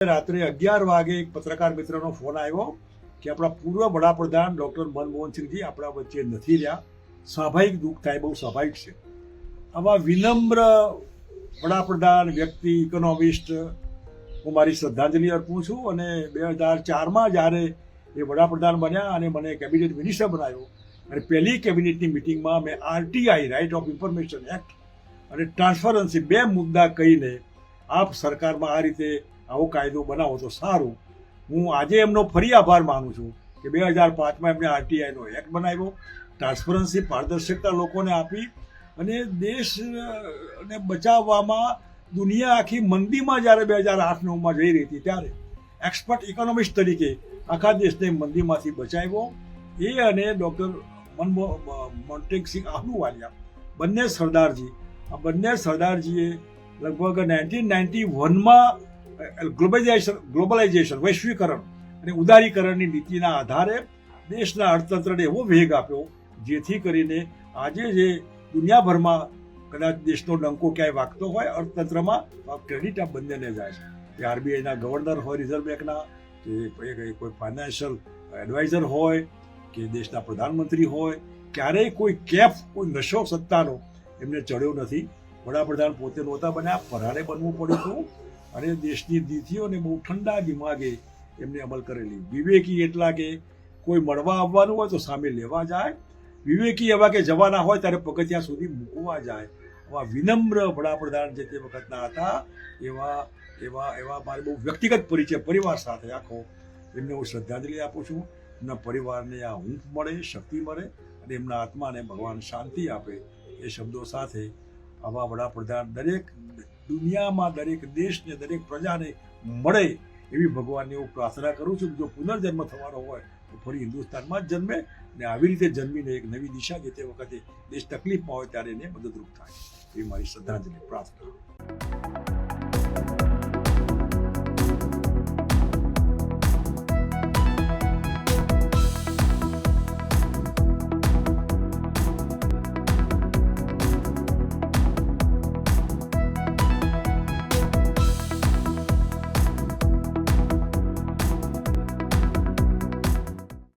રાત્રે 11 વાગે એક પત્રકાર મિત્રનો ફોન આવ્યો કે આપણા પૂર્વ વડાપ્રધાન ડૉક્ટર મનમોહન સિંહજી આપણા વચ્ચે નથી રહ્યા. સ્વાભાવિક દુઃખ થાય, બહુ સ્વાભાવિક છે. આવા વિનમ્ર વડાપ્રધાન વ્યક્તિ, ઇકોનોમિસ્ટ, હું મારી શ્રદ્ધાંજલિ અર્પું છું. અને 2004માં જ્યારે એ વડાપ્રધાન બન્યા અને મને કેબિનેટ મિનિસ્ટર બનાવ્યો, અને પહેલી કેબિનેટની મિટિંગમાં મેં RTI right of information act અને ટ્રાન્સપરન્સી 2 મુદ્દા કહીને આપ સરકારમાં આ રીતે આવો કાયદો બનાવો તો સારું. હું આજે એમનો ફરી આભાર માનું છું કે 2005માં એમણે RTIનો એક્ટ બનાવ્યો, ટ્રાન્સપરન્સી, પારદર્શકતા લોકોને આપી, અને દેશને બચાવવામાં દુનિયા આખી મંદીમાં જ્યારે 2008-9માં જઈ રહી હતી ત્યારે એક્સપર્ટ ઇકોનોમિસ્ટ તરીકે આખા દેશને મંદીમાંથી બચાવ્યો. એ અને ડૉક્ટર મોન્ટેગસિંહ આહલુવાલિયા, બંને સરદારજી, આ બંને સરદારજીએ લગભગ 1991માં ગ્લોબલાઇઝેશન, વૈશ્વિકરણ અને ઉદારીકરણની નીતિના આધારે દેશના અર્થતંત્રને એવો વેગ આપ્યો જેથી કરીને આજે જે દુનિયાભરમાં કદાચ દેશનો ડંકો ક્યાંય વાગતો હોય અર્થતંત્રમાં, તો આ ક્રેડિટ આ બંનેને જાય છે. કે RBIના ગવર્નર હોય, રિઝર્વ બેંકના, કે કોઈ ફાઇનાન્શિયલ એડવાઇઝર હોય, કે દેશના પ્રધાનમંત્રી હોય, ક્યારેય કોઈ કેફ, કોઈ નશો સત્તાનો એમને ચડ્યો નથી. વડાપ્રધાન પોતે નહોતા બન્યા, પરાણે બનવું પડ્યું હતું, અને દેશની નીતિઓને બહુ ઠંડા દિમાગે એમને અમલ કરેલી. વિવેકી એટલા કે કોઈ મળવા આવવાનું હોય તો સામે લેવા જાય, વિવેકી એવા કે જવાના હોય ત્યારે પગથિયા સુધી મૂકવા જાય. આવા વિનમ્ર વડાપ્રધાન જે તે વખતના હતા, એવા મારે બહુ વ્યક્તિગત પરિચય પરિવાર સાથે આખો, એમને હું શ્રદ્ધાંજલિ આપું છું. એમના પરિવારને આ ઊંઘ મળે, શક્તિ મળે, અને એમના આત્માને ભગવાન શાંતિ આપે, એ શબ્દો સાથે આવા વડાપ્રધાન દરેક દુનિયામાં, દરેક દેશને, દરેક પ્રજાને મળે એવી ભગવાનને હું પ્રાર્થના કરું છું. જો પુનર્જન્મ થવાનો હોય તો ફરી હિન્દુસ્તાનમાં જ જન્મે, ને આવી રીતે જન્મીને એક નવી દિશા જે તે વખતે દેશ તકલીફમાં હોય ત્યારે એને મદદરૂપ થાય. એ મારી શ્રદ્ધાંજલિ પ્રાર્થના.